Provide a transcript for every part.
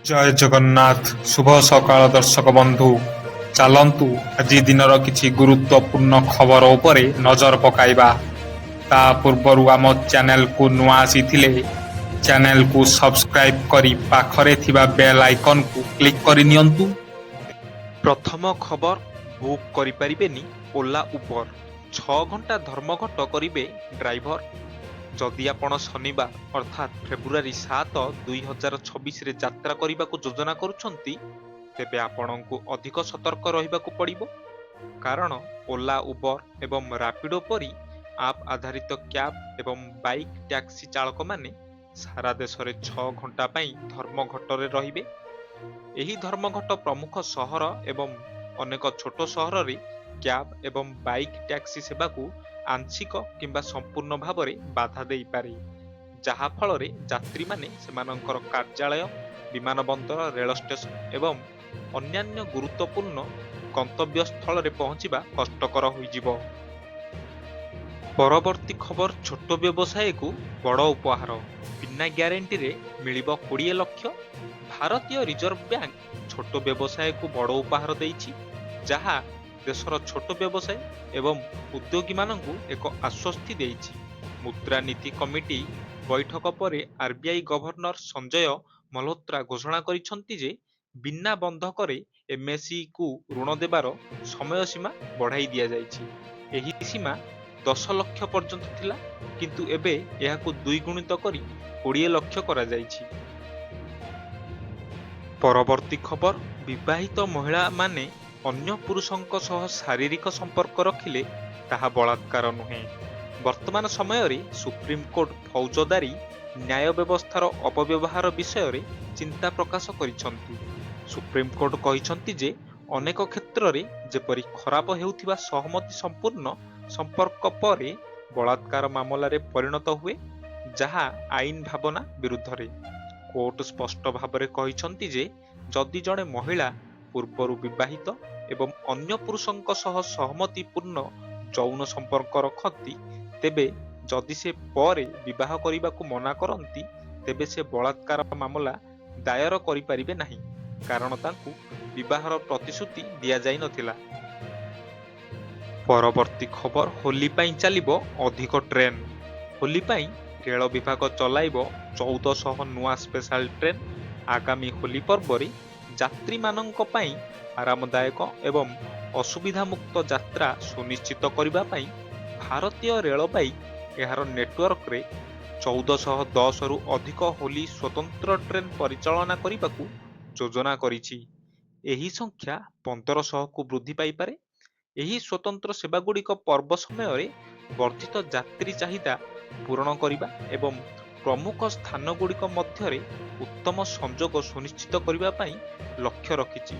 ଜୟ ଜଗନ୍ନାଥ। ଶୁଭ ସକାଳ ଦର୍ଶକ ବନ୍ଧୁ। ଚାଲନ୍ତୁ ଆଜି ଦିନର କିଛି ଗୁରୁତ୍ୱପୂର୍ଣ୍ଣ ଖବର ଉପରେ ନଜର ପକାଇବା। ତା ପୂର୍ବରୁ ଆମ ଚ୍ୟାନେଲକୁ ନୂଆ ଆସିଥିଲେ ଚ୍ୟାନେଲକୁ ସବସ୍କ୍ରାଇବ୍ କରି ପାଖରେ ଥିବା ବେଲ୍ ଆଇକନକୁ କ୍ଲିକ୍ କରିନିଅନ୍ତୁ। ପ୍ରଥମ ଖବର, ବୁକ୍ କରିପାରିବେନି ଓଲା ଉବର, 6 ଘଣ୍ଟା ଧର୍ମଘଟ କରିବେ ଡ୍ରାଇଭର। ଯଦି ଆପଣ ଶନିବାର ଅର୍ଥାତ୍ ଫେବୃଆରୀ 7, 2026ରେ ଯାତ୍ରା କରିବାକୁ ଯୋଜନା କରୁଛନ୍ତି, ତେବେ ଆପଣଙ୍କୁ ଅଧିକ ସତର୍କ ରହିବାକୁ ପଡ଼ିବ। କାରଣ ଓଲା, ଉବର ଏବଂ ରାପିଡୋ ପରି ଆପ୍ ଆଧାରିତ କ୍ୟାବ୍ ଏବଂ ବାଇକ୍ ଟ୍ୟାକ୍ସି ଚାଳକମାନେ ସାରା ଦେଶରେ 6 ଘଣ୍ଟା ପାଇଁ ଧର୍ମଘଟରେ ରହିବେ। ଏହି ଧର୍ମଘଟ ପ୍ରମୁଖ ସହର ଏବଂ ଅନେକ ଛୋଟ ସହରରେ କ୍ୟାବ୍ ଏବଂ ବାଇକ୍ ଟ୍ୟାକ୍ସି ସେବାକୁ ଆଂଶିକ କିମ୍ବା ସମ୍ପୂର୍ଣ୍ଣ ଭାବରେ ବାଧା ଦେଇପାରେ, ଯାହା ଫଳରେ ଯାତ୍ରୀମାନେ ସେମାନଙ୍କର କାର୍ଯ୍ୟାଳୟ, ବିମାନବନ୍ଦର, ରେଳ ଷ୍ଟେସନ ଏବଂ ଅନ୍ୟାନ୍ୟ ଗୁରୁତ୍ୱପୂର୍ଣ୍ଣ ଗନ୍ତବ୍ୟସ୍ଥଳରେ ପହଞ୍ଚିବା କଷ୍ଟକର ହୋଇଯିବ। ପରବର୍ତ୍ତୀ ଖବର, ଛୋଟ ବ୍ୟବସାୟକୁ ବଡ଼ ଉପହାର, ବିନା ଗ୍ୟାରେଣ୍ଟିରେ ମିଳିବ 20 ଲକ୍ଷ। ଭାରତୀୟ ରିଜର୍ଭ ବ୍ୟାଙ୍କ ଛୋଟ ବ୍ୟବସାୟକୁ ବଡ଼ ଉପହାର ଦେଇଛି, ଯାହା ଦେଶର ଛୋଟ ବ୍ୟବସାୟୀ ଏବଂ ଉଦ୍ୟୋଗୀମାନଙ୍କୁ ଏକ ଆଶ୍ୱସ୍ତି ଦେଇଛି। ମୁଦ୍ରାନୀତି କମିଟି ବୈଠକ ପରେ ଆର୍ବିଆଇ ଗଭର୍ଣ୍ଣର ସଞ୍ଜୟ ମଲ୍ହୋତ୍ରା ଘୋଷଣା କରିଛନ୍ତି ଯେ ବିନା ବନ୍ଧକରେ ଏମ୍ଏସ୍ଇକୁ ଋଣ ଦେବାର ସମୟସୀମା ବଢ଼ାଇ ଦିଆଯାଇଛି। ଏହି ସୀମା 10 ଲକ୍ଷ ପର୍ଯ୍ୟନ୍ତ ଥିଲା, କିନ୍ତୁ ଏବେ ଏହାକୁ ଦ୍ୱିଗୁଣିତ କରି 20 ଲକ୍ଷ କରାଯାଇଛି। ପରବର୍ତ୍ତୀ ଖବର, ବିବାହିତ ମହିଳାମାନେ ଅନ୍ୟ ପୁରୁଷଙ୍କ ସହ ଶାରୀରିକ ସମ୍ପର୍କ ରଖିଲେ ତାହା ବଳାତ୍କାର ନୁହେଁ। ବର୍ତ୍ତମାନ ସମୟରେ ସୁପ୍ରିମକୋର୍ଟ ଫୌଜଦାରୀ ନ୍ୟାୟ ବ୍ୟବସ୍ଥାର ଅପବ୍ୟବହାର ବିଷୟରେ ଚିନ୍ତା ପ୍ରକାଶ କରିଛନ୍ତି। ସୁପ୍ରିମକୋର୍ଟ କହିଛନ୍ତି ଯେ ଅନେକ କ୍ଷେତ୍ରରେ, ଯେପରି ଖରାପ ହେଉଥିବା ସହମତି ସମ୍ପୂର୍ଣ୍ଣ ସମ୍ପର୍କ ପରେ ବଳାତ୍କାର ମାମଲାରେ ପରିଣତ ହୁଏ, ଯାହା ଆଇନ ଭାବନା ବିରୁଦ୍ଧରେ। କୋର୍ଟ ସ୍ପଷ୍ଟ ଭାବରେ କହିଛନ୍ତି ଯେ ଯଦି ଜଣେ ମହିଳା ପୂର୍ବରୁ ବିବାହିତ ଏବଂ ଅନ୍ୟ ପୁରୁଷଙ୍କ ସହ ସହମତିପୂର୍ଣ୍ଣ ଯୌନ ସମ୍ପର୍କ ରଖନ୍ତି, ତେବେ ଯଦି ସେ ପରେ ବିବାହ କରିବାକୁ ମନା କରନ୍ତି, ତେବେ ସେ ବଳାତ୍କାର ମାମଲା ଦାୟର କରିପାରିବେ ନାହିଁ, କାରଣ ତାଙ୍କୁ ବିବାହର ପ୍ରତିଶ୍ରୁତି ଦିଆଯାଇନଥିଲା। ପରବର୍ତ୍ତୀ ଖବର, ହୋଲି ପାଇଁ ଚାଲିବ ଅଧିକ ଟ୍ରେନ୍। ହୋଲି ପାଇଁ ରେଳ ବିଭାଗ ଚଲାଇବ 1400 ନୂଆ ସ୍ପେଶାଲ ଟ୍ରେନ୍। ଆଗାମୀ ହୋଲି ପର୍ବରେ ଯାତ୍ରୀମାନଙ୍କ ପାଇଁ ଆରାମଦାୟକ ଏବଂ ଅସୁବିଧାମୁକ୍ତ ଯାତ୍ରା ସୁନିଶ୍ଚିତ କରିବା ପାଇଁ ଭାରତୀୟ ରେଳବାଇ ଏହାର ନେଟୱାର୍କରେ 1410ରୁ ଅଧିକ ହୋଲି ସ୍ୱତନ୍ତ୍ର ଟ୍ରେନ୍ ପରିଚାଳନା କରିବାକୁ ଯୋଜନା କରିଛି। ଏହି ସଂଖ୍ୟା 1500କୁ ବୃଦ୍ଧି ପାଇପାରେ। ଏହି ସ୍ୱତନ୍ତ୍ର ସେବାଗୁଡ଼ିକ ପର୍ବ ସମୟରେ ବର୍ଦ୍ଧିତ ଯାତ୍ରୀ ଚାହିଦା ପୂରଣ କରିବା ଏବଂ ପ୍ରମୁଖ ସ୍ଥାନଗୁଡ଼ିକ ମଧ୍ୟରେ ଉତ୍ତମ ସଂଯୋଗ ସୁନିଶ୍ଚିତ କରିବା ପାଇଁ ଲକ୍ଷ୍ୟ ରଖିଛି।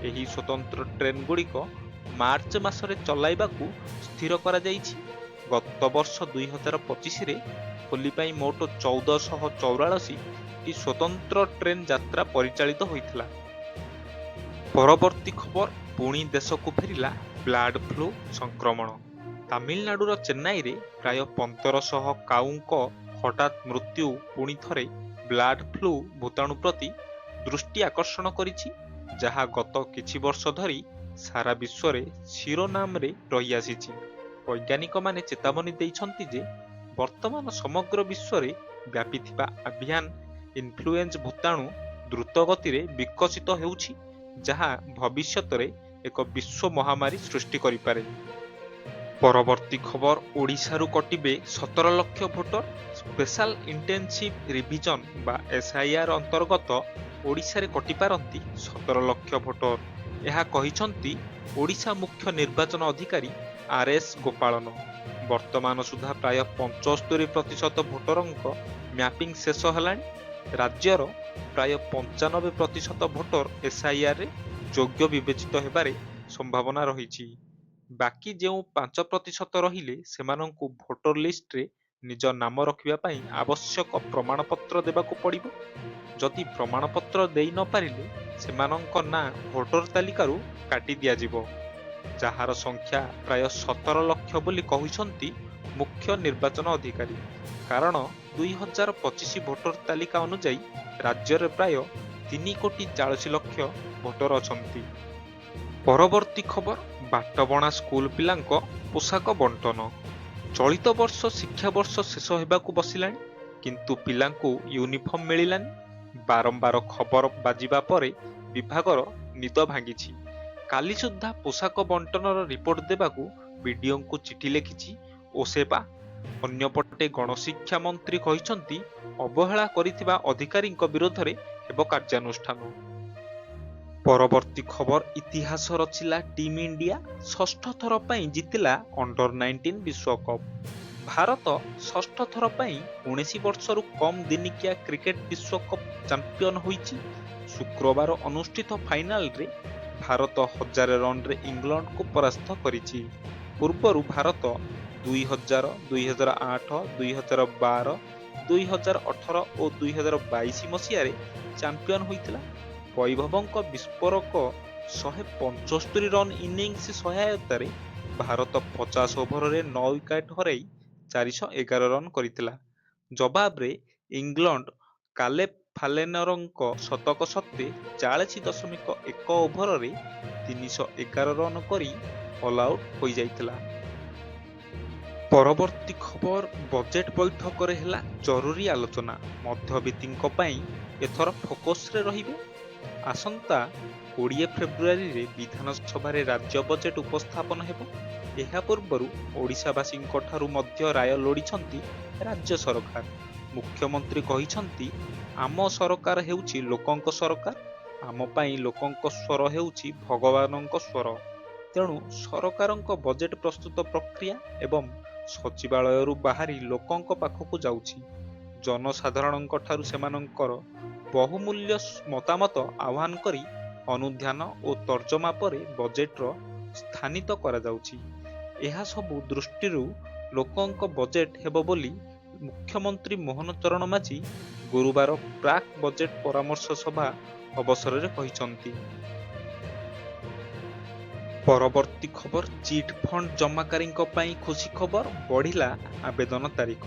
ଏହି ସ୍ୱତନ୍ତ୍ର ଟ୍ରେନ୍‌ଗୁଡ଼ିକ ମାର୍ଚ୍ଚ ମାସରେ ଚଲାଇବାକୁ ସ୍ଥିର କରାଯାଇଛି। ଗତ ବର୍ଷ 2025ରେ ହୋଲି ପାଇଁ ମୋଟ 1444ଟି ସ୍ୱତନ୍ତ୍ର ଟ୍ରେନ୍ ଯାତ୍ରା ପରିଚାଳିତ ହୋଇଥିଲା। ପରବର୍ତ୍ତୀ ଖବର, ପୁଣି ଦେଶକୁ ଫେରିଲା ବ୍ଲାଡ ଫ୍ଲୁ ସଂକ୍ରମଣ। ତାମିଲନାଡୁର ଚେନ୍ନାଇରେ ପ୍ରାୟ 1500 କାଉଙ୍କ ହଠାତ୍ ମୃତ୍ୟୁ ପୁଣି ଥରେ ବ୍ଲାଡ ଫ୍ଲୁ ଭୂତାଣୁ ପ୍ରତି ଦୃଷ୍ଟି ଆକର୍ଷଣ କରିଛି, ଯାହା ଗତ କିଛି ବର୍ଷ ଧରି ସାରା ବିଶ୍ୱରେ ଶିରୋନାମରେ ରହିଆସିଛି। ବୈଜ୍ଞାନିକମାନେ ଚେତାବନୀ ଦେଇଛନ୍ତି ଯେ ବର୍ତ୍ତମାନ ସମଗ୍ର ବିଶ୍ୱରେ ବ୍ୟାପିଥିବା ଆଭିଆନ୍ ଇନଫ୍ଲୁଏଞ୍ଜ ଭୂତାଣୁ ଦ୍ରୁତ ଗତିରେ ବିକଶିତ ହେଉଛି, ଯାହା ଭବିଷ୍ୟତରେ ଏକ ବିଶ୍ୱ ମହାମାରୀ ସୃଷ୍ଟି କରିପାରେ। ପରବର୍ତ୍ତୀ ଖବର, ଓଡ଼ିଶାରୁ କଟିବେ 17 ଲକ୍ଷ ଭୋଟର। ସ୍ପେଶାଲ ଇଣ୍ଟେନ୍ସିଭ ରିଭିଜନ ବା ଏସ୍ଆଇଆର୍ ଅନ୍ତର୍ଗତ ଓଡ଼ିଶାରେ କଟିପାରନ୍ତି 17 ଲକ୍ଷ ଭୋଟର। ଏହା କହିଛନ୍ତି ଓଡ଼ିଶା ମୁଖ୍ୟ ନିର୍ବାଚନ ଅଧିକାରୀ ଆର୍ଏସ୍ ଗୋପାଳନ। ବର୍ତ୍ତମାନ ସୁଦ୍ଧା ପ୍ରାୟ 75% ଭୋଟରଙ୍କ ମ୍ୟାପିଂ ଶେଷ ହେଲାଣି। ରାଜ୍ୟର ପ୍ରାୟ 95% ଭୋଟର ଏସ୍ଆଇଆର୍‌ରେ ଯୋଗ୍ୟ ବିବେଚିତ ହେବାର ସମ୍ଭାବନା ରହିଛି। ବାକି ଯେଉଁ 5% ରହିଲେ, ସେମାନଙ୍କୁ ଭୋଟର ଲିଷ୍ଟରେ ନିଜ ନାମ ରଖିବା ପାଇଁ ଆବଶ୍ୟକ ପ୍ରମାଣପତ୍ର ଦେବାକୁ ପଡ଼ିବ। ଯଦି ପ୍ରମାଣପତ୍ର ଦେଇ ନ ପାରିଲେ, ସେମାନଙ୍କ ନାଁ ଭୋଟର ତାଲିକାରୁ କାଟି ଦିଆଯିବ, ଯାହାର ସଂଖ୍ୟା ପ୍ରାୟ 17 ଲକ୍ଷ ବୋଲି କହିଛନ୍ତି ମୁଖ୍ୟ ନିର୍ବାଚନ ଅଧିକାରୀ। କାରଣ 2025 ଭୋଟର ତାଲିକା ଅନୁଯାୟୀ ରାଜ୍ୟରେ ପ୍ରାୟ 3,40,00,000 ଭୋଟର ଅଛନ୍ତି। ପରବର୍ତ୍ତୀ ଖବର ବାଟବଣା ସ୍କୁଲ ପିଲାଙ୍କ ପୋଷାକ ବଣ୍ଟନ। ଚଳିତ ବର୍ଷ ଶିକ୍ଷାବର୍ଷ ଶେଷ ହେବାକୁ ବସିଲାଣି, କିନ୍ତୁ ପିଲାଙ୍କୁ ୟୁନିଫର୍ମ ମିଳିଲାନି। ବାରମ୍ବାର ଖବର ବାଜିବା ପରେ ବିଭାଗର ନିଦ ଭାଙ୍ଗିଛି। କାଲି ସୁଦ୍ଧା ପୋଷାକ ବଣ୍ଟନର ରିପୋର୍ଟ ଦେବାକୁ ବିଡିଓଙ୍କୁ ଚିଠି ଲେଖିଛି ଓସେପା। ଅନ୍ୟପଟେ ଗଣଶିକ୍ଷା ମନ୍ତ୍ରୀ କହିଛନ୍ତି ଅବହେଳା କରିଥିବା ଅଧିକାରୀଙ୍କ ବିରୋଧରେ ହେବ କାର୍ଯ୍ୟାନୁଷ୍ଠାନ। ପରବର୍ତ୍ତୀ ଖବର ଇତିହାସ ରଚିଲା ଟିମ୍ ଇଣ୍ଡିଆ ଷଷ୍ଠ ଥର ପାଇଁ ଜିତିଲା ଅଣ୍ଡର-19 ବିଶ୍ୱକପ୍। ଭାରତ ଷଷ୍ଠ ଥର ପାଇଁ 19 ବର୍ଷରୁ କମ୍ ଦିନିକିଆ କ୍ରିକେଟ ବିଶ୍ୱକପ୍ ଚାମ୍ପିୟନ ହୋଇଛି। ଶୁକ୍ରବାର ଅନୁଷ୍ଠିତ ଫାଇନାଲରେ ଭାରତ 1000 ରନରେ ଇଂଲଣ୍ଡକୁ ପରାସ୍ତ କରିଛି। ପୂର୍ବରୁ ଭାରତ 2000, 2008, 2012, 2018 ଓ 2022 ମସିହାରେ ଚାମ୍ପିୟନ ହୋଇଥିଲା। ବୈଭବଙ୍କ ବିସ୍ଫୋରକ 175 ରନ୍ ଇନିଂସ ସହାୟତାରେ ଭାରତ 50 ଓଭରରେ 9 ୱିକେଟ୍ ହରାଇ 411 ରନ୍ କରିଥିଲା। ଜବାବରେ ଇଂଲଣ୍ଡ କାଲେବ ଫାଲେନରଙ୍କ ଶତକ ସତ୍ତ୍ୱେ 40.1 ଓଭରରେ 311 ରନ୍ କରି ଅଲଆଉଟ୍ ହୋଇଯାଇଥିଲା। ପରବର୍ତ୍ତୀ ଖବର ବଜେଟ୍ ବୈଠକରେ ହେଲା ଜରୁରୀ ଆଲୋଚନା। ମଧ୍ୟବିତ୍ତଙ୍କ ପାଇଁ ଏଥର ଫୋକସ୍ରେ ରହିବେ। ଆସନ୍ତା 20 ଫେବୃଆରୀରେ ବିଧାନସଭାରେ ରାଜ୍ୟ ବଜେଟ୍ ଉପସ୍ଥାପନ ହେବ। ଏହା ପୂର୍ବରୁ ଓଡ଼ିଶାବାସୀଙ୍କ ଠାରୁ ମଧ୍ୟ ରାୟ ଲୋଡ଼ିଛନ୍ତି ରାଜ୍ୟ ସରକାର। ମୁଖ୍ୟମନ୍ତ୍ରୀ କହିଛନ୍ତି ଆମ ସରକାର ହେଉଛି ଲୋକଙ୍କ ସରକାର। ଆମ ପାଇଁ ଲୋକଙ୍କ ସ୍ୱର ହେଉଛି ଭଗବାନଙ୍କ ସ୍ୱର। ତେଣୁ ସରକାରଙ୍କ ବଜେଟ୍ ପ୍ରସ୍ତୁତ ପ୍ରକ୍ରିୟା ଏବଂ ସଚିବାଳୟରୁ ବାହାରି ଲୋକଙ୍କ ପାଖକୁ ଯାଉଛି। ଜନସାଧାରଣଙ୍କ ଠାରୁ ସେମାନଙ୍କର ବହୁମୂଲ୍ୟ ମତାମତ ଆହ୍ୱାନ କରି ଅନୁଧ୍ୟାନ ଓ ତର୍ଜମା ପରେ ବଜେଟ୍ର ସ୍ଥାନିତ କରାଯାଉଛି। ଏହା ସବୁ ଦୃଷ୍ଟିରୁ ଲୋକଙ୍କ ବଜେଟ୍ ହେବ ବୋଲି ମୁଖ୍ୟମନ୍ତ୍ରୀ ମୋହନ ଚରଣ ମାଝୀ ଗୁରୁବାର ପ୍ରାକ୍ ବଜେଟ୍ ପରାମର୍ଶ ସଭା ଅବସରରେ କହିଛନ୍ତି। ପରବର୍ତ୍ତୀ ଖବର ଚିଟ୍ ଫଣ୍ଡ ଜମାକାରୀଙ୍କ ପାଇଁ ଖୁସି ଖବର, ବଢ଼ିଲା ଆବେଦନ ତାରିଖ।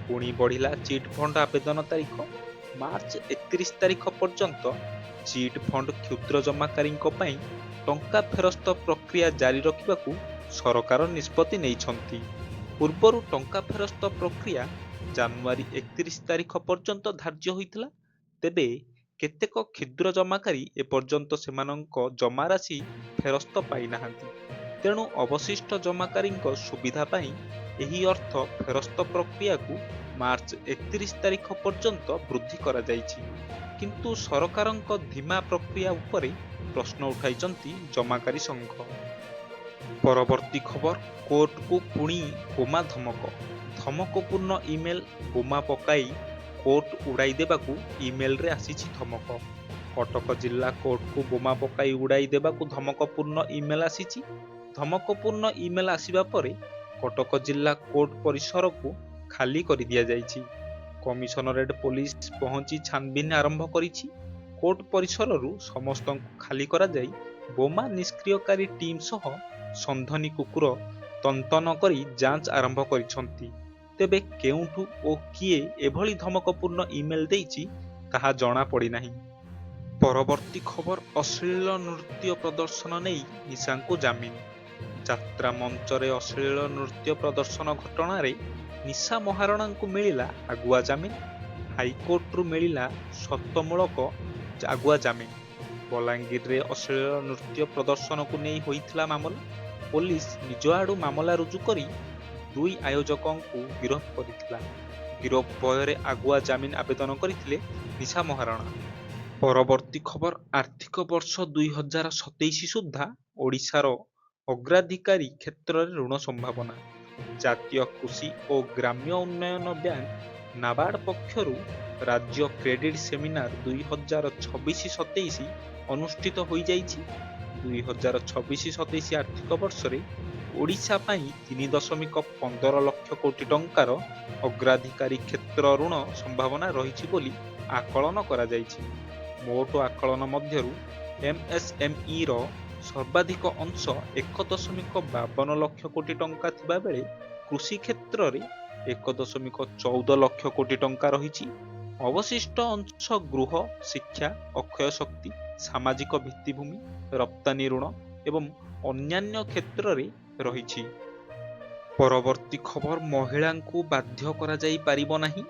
ପୁଣି ବଢ଼ିଲା ଚିଟ୍ ଫଣ୍ଡ ଆବେଦନ ତାରିଖ। ମାର୍ଚ୍ଚ 31 ତାରିଖ ପର୍ଯ୍ୟନ୍ତ ଚିଟ୍ ଫଣ୍ଡ କ୍ଷୁଦ୍ର ଜମାକାରୀଙ୍କ ପାଇଁ ଟଙ୍କା ଫେରସ୍ତ ପ୍ରକ୍ରିୟା ଜାରି ରଖିବାକୁ ସରକାର ନିଷ୍ପତ୍ତି ନେଇଛନ୍ତି। ପୂର୍ବରୁ ଟଙ୍କା ଫେରସ୍ତ ପ୍ରକ୍ରିୟା ଜାନୁଆରୀ 31 ତାରିଖ ପର୍ଯ୍ୟନ୍ତ ଧାର୍ଯ୍ୟ ହୋଇଥିଲା। ତେବେ କେତେକ କ୍ଷୁଦ୍ର ଜମାକାରୀ ଏପର୍ଯ୍ୟନ୍ତ ସେମାନଙ୍କ ଜମାରାଶି ଫେରସ୍ତ ପାଇନାହାନ୍ତି। ତେଣୁ ଅବଶିଷ୍ଟ ଜମାକାରୀଙ୍କ ସୁବିଧା ପାଇଁ ଏହି ଅର୍ଥ ଫେରସ୍ତ ପ୍ରକ୍ରିୟାକୁ ମାର୍ଚ୍ଚ 31 ତାରିଖ ପର୍ଯ୍ୟନ୍ତ ବୃଦ୍ଧି କରାଯାଇଛି। କିନ୍ତୁ ସରକାରଙ୍କ ଧିମା ପ୍ରକ୍ରିୟା ଉପରେ ପ୍ରଶ୍ନ ଉଠାଇଛନ୍ତି ଜମାକାରୀ ସଂଘ। ପରବର୍ତ୍ତୀ ଖବର କୋର୍ଟକୁ ପୁଣି ବୋମା ଧମକ। ଧମକପୂର୍ଣ୍ଣ ଇମେଲ ବୋମା ପକାଇ କୋର୍ଟ ଉଡ଼ାଇ ଦେବାକୁ ଇମେଲରେ ଆସିଛି ଧମକ। କଟକ ଜିଲ୍ଲା କୋର୍ଟକୁ ବୋମା ପକାଇ ଉଡ଼ାଇ ଦେବାକୁ ଧମକପୂର୍ଣ୍ଣ ଇମେଲ ଆସିଛି। ଧମକପୂର୍ଣ୍ଣ ଇମେଲ ଆସିବା ପରେ କଟକ ଜିଲ୍ଲା କୋର୍ଟ ପରିସରକୁ ଖାଲି କରିଦିଆଯାଇଛି। କମିଶନରେଟ୍ ପୋଲିସ ପହଞ୍ଚି ଛାନଭିନ୍ ଆରମ୍ଭ କରିଛି। କୋର୍ଟ ପରିସରରୁ ସମସ୍ତଙ୍କୁ ଖାଲି କରାଯାଇ ବୋମା ନିଷ୍କ୍ରିୟକାରୀ ଟିମ୍ ସହ ସନ୍ଧନୀ କୁକୁର ତନ୍ତନ କରି ଯାଞ୍ଚ ଆରମ୍ଭ କରିଛନ୍ତି। ତେବେ କେଉଁଠୁ ଓ କିଏ ଏଭଳି ଧମକପୂର୍ଣ୍ଣ ଇମେଲ ଦେଇଛି ତାହା ଜଣାପଡ଼ିନାହିଁ। ପରବର୍ତ୍ତୀ ଖବର ଅଶ୍ଳୀଳ ନୃତ୍ୟ ପ୍ରଦର୍ଶନ ନେଇ ନିଶାଙ୍କୁ ଜାମିନ। ଯାତ୍ରା ମଞ୍ଚରେ ଅଶ୍ଳୀଳ ନୃତ୍ୟ ପ୍ରଦର୍ଶନ ଘଟଣାରେ ନିଶା ମହାରଣାଙ୍କୁ ମିଳିଲା ଆଗୁଆ ଜାମିନ। ହାଇକୋର୍ଟରୁ ମିଳିଲା ସର୍ତ୍ତମୂଳକ ଆଗୁଆ ଜାମିନ। ବଲାଙ୍ଗୀରରେ ଅଶ୍ଳୀଳ ନୃତ୍ୟ ପ୍ରଦର୍ଶନକୁ ନେଇ ହୋଇଥିଲା ମାମଲା। ପୋଲିସ ନିଜ ଆଡୁ ମାମଲା ରୁଜୁ କରି 2 ଆୟୋଜକଙ୍କୁ ଗିରଫ କରିଥିଲା। ଗିରଫ ଭୟରେ ଆଗୁଆ ଜାମିନ ଆବେଦନ କରିଥିଲେ ନିଶା ମହାରଣା। ପରବର୍ତ୍ତୀ ଖବର ଆର୍ଥିକ ବର୍ଷ 2027 ସୁଦ୍ଧା ଓଡ଼ିଶାର ଅଗ୍ରାଧିକାରୀ କ୍ଷେତ୍ରରେ ଋଣ ସମ୍ଭାବନା। ଜାତୀୟ କୃଷି ଓ ଗ୍ରାମ୍ୟ ଉନ୍ନୟନ ବ୍ୟାଙ୍କ ନାବାର୍ଡ ପକ୍ଷରୁ ରାଜ୍ୟ କ୍ରେଡିଟ୍ ସେମିନାର 2026-27 ଅନୁଷ୍ଠିତ ହୋଇଯାଇଛି। 2026-27 ଆର୍ଥିକ ବର୍ଷରେ ଓଡ଼ିଶା ପାଇଁ 3.15 ଲକ୍ଷ କୋଟି ଟଙ୍କାର ଅଗ୍ରାଧିକାରୀ କ୍ଷେତ୍ର ଋଣ ସମ୍ଭାବନା ରହିଛି ବୋଲି ଆକଳନ କରାଯାଇଛି। ମୋଟ ଆକଳନ ମଧ୍ୟରୁ MSMEର ସର୍ବାଧିକ ଅଂଶ 1.52 ଲକ୍ଷ କୋଟି ଟଙ୍କା ଥିବାବେଳେ କୃଷି କ୍ଷେତ୍ରରେ 1.14 ଲକ୍ଷ କୋଟି ଟଙ୍କା ରହିଛି। ଅବଶିଷ୍ଟ ଅଂଶ ଗୃହ, ଶିକ୍ଷା, ଅକ୍ଷୟ ଶକ୍ତି, ସାମାଜିକ ଭିତ୍ତିଭୂମି, ରପ୍ତାନି ଋଣ ଏବଂ ଅନ୍ୟାନ୍ୟ କ୍ଷେତ୍ରରେ ରହିଛି। ପରବର୍ତ୍ତୀ ଖବର, ମହିଳାଙ୍କୁ ବାଧ୍ୟ କରାଯାଇ ପାରିବ ନାହିଁ।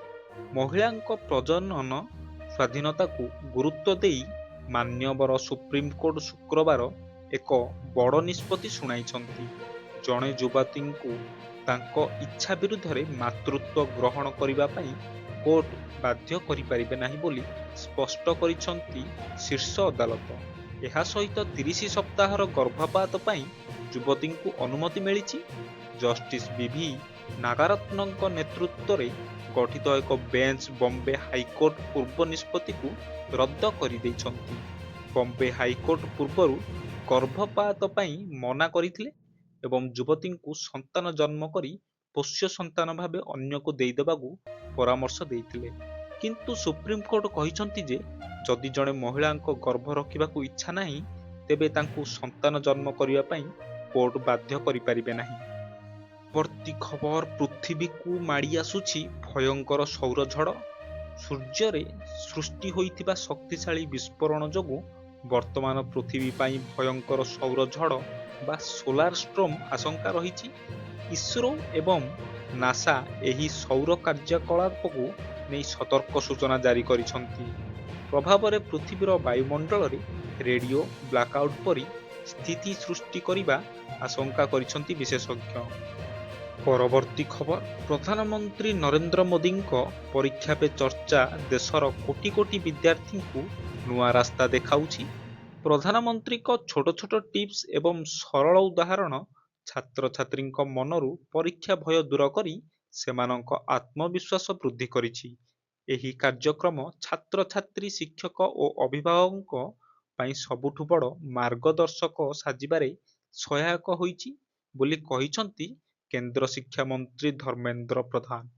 ମହିଳାଙ୍କ ପ୍ରଜନନ ସ୍ୱାଧୀନତାକୁ ଗୁରୁତ୍ୱ ଦେଇ ମାନ୍ୟବର ସୁପ୍ରିମକୋର୍ଟ ଶୁକ୍ରବାର ଏକ ବଡ଼ ନିଷ୍ପତ୍ତି ଶୁଣାଇଛନ୍ତି। ଜଣେ ଯୁବତୀଙ୍କୁ ତାଙ୍କ ଇଚ୍ଛା ବିରୁଦ୍ଧରେ ମାତୃତ୍ୱ ଗ୍ରହଣ କରିବା ପାଇଁ କୋର୍ଟ ବାଧ୍ୟ କରିପାରିବେ ନାହିଁ ବୋଲି ସ୍ପଷ୍ଟ କରିଛନ୍ତି ଶୀର୍ଷ ଅଦାଲତ। ଏହା ସହିତ 30 ସପ୍ତାହର ଗର୍ଭପାତ ପାଇଁ ଯୁବତୀଙ୍କୁ ଅନୁମତି ମିଳିଛି। ଜଷ୍ଟିସ୍ ବିଭି ନାଗାରତ୍ନଙ୍କ ନେତୃତ୍ୱରେ ଗଠିତ ଏକ ବେଞ୍ଚ ବମ୍ବେ ହାଇକୋର୍ଟ ପୂର୍ବ ନିଷ୍ପତ୍ତିକୁ ରଦ୍ଦ କରିଦେଇଛନ୍ତି। ବମ୍ବେ ହାଇକୋର୍ଟ ପୂର୍ବରୁ ଗର୍ଭପାତ ପାଇଁ ମନା କରିଥିଲେ ଏବଂ ଯୁବତୀଙ୍କୁ ସନ୍ତାନ ଜନ୍ମ କରି ପୋଷ୍ୟ ସନ୍ତାନ ଭାବେ ଅନ୍ୟକୁ ଦେଇଦେବାକୁ ପରାମର୍ଶ ଦେଇଥିଲେ। କିନ୍ତୁ ସୁପ୍ରିମକୋର୍ଟ କହିଛନ୍ତି ଯେ ଯଦି ଜଣେ ମହିଳାଙ୍କ ଗର୍ଭ ରଖିବାକୁ ଇଚ୍ଛା ନାହିଁ, ତେବେ ତାଙ୍କୁ ସନ୍ତାନ ଜନ୍ମ କରିବା ପାଇଁ କୋର୍ଟ ବାଧ୍ୟ କରିପାରିବେ ନାହିଁ। ପରବର୍ତ୍ତୀ ଖବର, ପୃଥିବୀକୁ ମାଡ଼ି ଆସୁଛି ଭୟଙ୍କର ସୌରଝଡ଼। ସୂର୍ଯ୍ୟରେ ସୃଷ୍ଟି ହୋଇଥିବା ଶକ୍ତିଶାଳୀ ବିସ୍ଫୋରଣ ଯୋଗୁଁ ବର୍ତ୍ତମାନ ପୃଥିବୀ ପାଇଁ ଭୟଙ୍କର ସୌରଝଡ଼ ବା ସୋଲାର ଷ୍ଟର୍ମ ଆଶଙ୍କା ରହିଛି। ଇସ୍ରୋ ଏବଂ ନାସା ଏହି ସୌର କାର୍ଯ୍ୟକଳାପକୁ ନେଇ ସତର୍କ ସୂଚନା ଜାରି କରିଛନ୍ତି। ପ୍ରଭାବରେ ପୃଥିବୀର ବାୟୁମଣ୍ଡଳରେ ରେଡିଓ ବ୍ଲାକଆଉଟ୍ ପରି ସ୍ଥିତି ସୃଷ୍ଟି କରିବା ଆଶଙ୍କା କରିଛନ୍ତି ବିଶେଷଜ୍ଞ। ପରବର୍ତ୍ତୀ ଖବର, ପ୍ରଧାନମନ୍ତ୍ରୀ ନରେନ୍ଦ୍ର ମୋଦିଙ୍କ ପରୀକ୍ଷା ପେ ଚର୍ଚ୍ଚା ଦେଶର କୋଟି କୋଟି ବିଦ୍ୟାର୍ଥୀଙ୍କୁ ନୂଆ ରାସ୍ତା ଦେଖାଉଛି। ପ୍ରଧାନମନ୍ତ୍ରୀଙ୍କ ଛୋଟ ଛୋଟ ଟିପ୍ସ ଏବଂ ସରଳ ଉଦାହରଣ ଛାତ୍ରଛାତ୍ରୀଙ୍କ ମନରୁ ପରୀକ୍ଷା ଭୟ ଦୂର କରି ସେମାନଙ୍କ ଆତ୍ମବିଶ୍ୱାସ ବୃଦ୍ଧି କରିଛି। ଏହି କାର୍ଯ୍ୟକ୍ରମ ଛାତ୍ରଛାତ୍ରୀ, ଶିକ୍ଷକ ଓ ଅଭିଭାବକଙ୍କ ପାଇଁ ସବୁଠୁ ବଡ଼ ମାର୍ଗଦର୍ଶକ ସାଜିବାରେ ସହାୟକ ହୋଇଛି ବୋଲି କହିଛନ୍ତି କେନ୍ଦ୍ର ଶିକ୍ଷା ମନ୍ତ୍ରୀ ଧର୍ମେନ୍ଦ୍ର ପ୍ରଧାନ।